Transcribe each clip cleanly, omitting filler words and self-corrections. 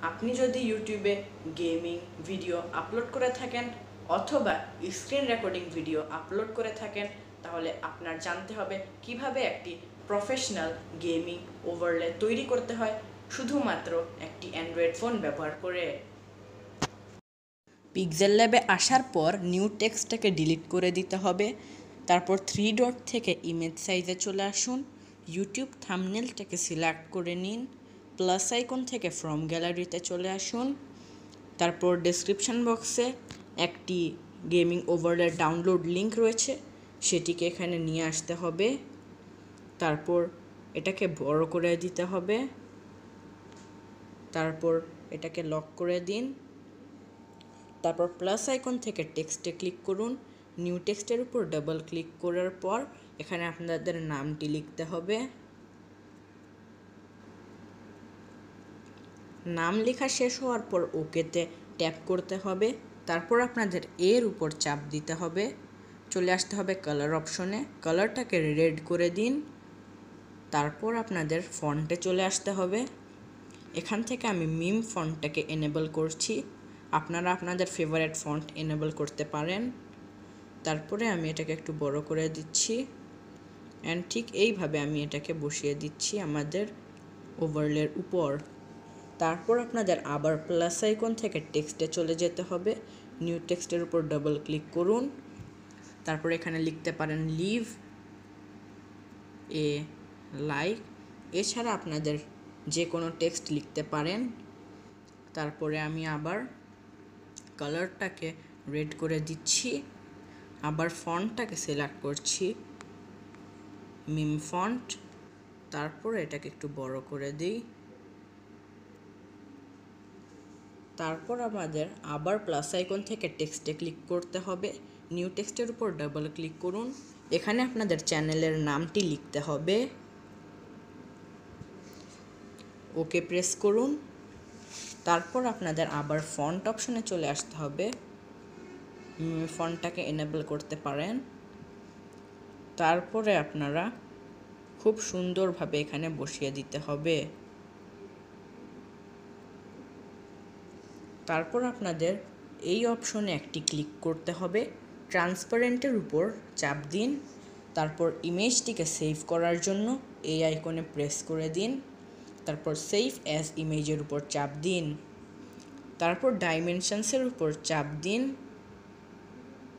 আপনি যদি ইউটিউবে গেমিং ভিডিও আপলোড করে থাকেন অথবা স্ক্রিন রেকর্ডিং ভিডিও আপলোড করে থাকেন, তাহলে আপনার জানতে হবে কিভাবে একটি প্রফেশনাল গেমিং ওভারলে তৈরি করতে হয় শুধুমাত্র একটি অ্যান্ড্রয়েড ফোন ব্যবহার করে। পিক্সেল ল্যাবে আসার পর নিউ টেক্সটটাকে ডিলিট করে দিতে হবে। তারপর 3 ডট থেকে ইমেজ সাইজে চলে আসুন। ইউটিউব থাম্বনেলটাকে সিলেক্ট করে নিন। প্লাস আইকন থেকে ফ্রম গ্যালারিতে চলে আসুন। তারপর ডেসক্রিপশন বক্সে একটি গেমিং ওভারলে ডাউনলোড লিঙ্ক রয়েছে, সেটিকে এখানে নিয়ে আসতে হবে। তারপর এটাকে বড় করে দিতে হবে। তারপর এটাকে লক করে দিন। তারপর প্লাস আইকন থেকে টেক্সটে ক্লিক করুন। নিউ টেক্সটের উপর ডাবল ক্লিক করার পর এখানে আপনাদের নামটি লিখতে হবে। নাম লেখা শেষ হওয়ার পর ওকেতে ট্যাপ করতে হবে। তারপর আপনাদের এর উপর চাপ দিতে হবে, চলে আসতে হবে কালার অপশনে, কালারটাকে রেড করে দিন। তারপর আপনাদের ফন্টে চলে আসতে হবে। এখান থেকে আমি মিম ফন্টটাকে এনেবল করছি, আপনারা আপনাদের ফেভারিট ফন্ট এনেবল করতে পারেন। তারপরে আমি এটাকে একটু বড় করে দিচ্ছি অ্যান্ড ঠিক এইভাবে আমি এটাকে বসিয়ে দিচ্ছি আমাদের ওভারলের উপর। তারপর আপনাদের আবার প্লাস আইকন থেকে টেক্সটে চলে যেতে হবে। নিউ টেক্সটের উপর ডাবল ক্লিক করুন। তারপর এখানে লিখতে পারেন লিভ এ লাইক, এছাড়া আপনাদের যে কোনো টেক্সট লিখতে পারেন। তারপরে আমি আবার কালারটাকে রেড করে দিচ্ছি, আবার ফন্টটাকে সিলেক্ট করছি মিম ফন্ট, তারপর এটাকে একটু বড় করে দিই। তারপর আমাদের আবার প্লাস আইকন থেকে টেক্সটে ক্লিক করতে হবে। নিউ টেক্সটের উপর ডাবল ক্লিক করুন। এখানে আপনাদের চ্যানেলের নামটি লিখতে হবে, ওকে প্রেস করুন। তারপর আপনাদের আবার ফন্ট অপশনে চলে আসতে হবে, ফন্টটাকে এনেবল করতে পারেন। তারপরে আপনারা খুব সুন্দরভাবে এখানে বসিয়ে দিতে হবে। তারপর আপনাদের এই অপশনে একটি ক্লিক করতে হবে, ট্রান্সপারেন্টের উপর চাপ দিন। তারপর ইমেজটিকে সেভ করার জন্য এই আইকনে প্রেস করে দিন। তারপর সেভ অ্যাজ ইমেজের উপর চাপ দিন। তারপর ডাইমেনশনসের উপর চাপ দিন।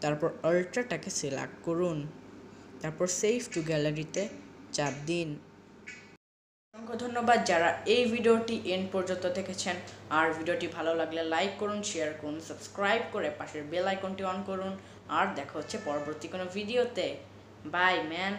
তারপর আল্ট্রাটাকে সিলেক্ট করুন। তারপর সেভ টু গ্যালারিতে চাপ দিন। অসংখ্য ধন্যবাদ যারা এই ভিডিওটি এন্ড পর্যন্ত দেখেছেন। আর ভিডিওটি ভালো লাগলে লাইক করুন, শেয়ার করুন, সাবস্ক্রাইব করে পাশের বেল আইকনটি অন করুন। আর দেখা হচ্ছে পরবর্তী কোনো ভিডিওতে। Bye man.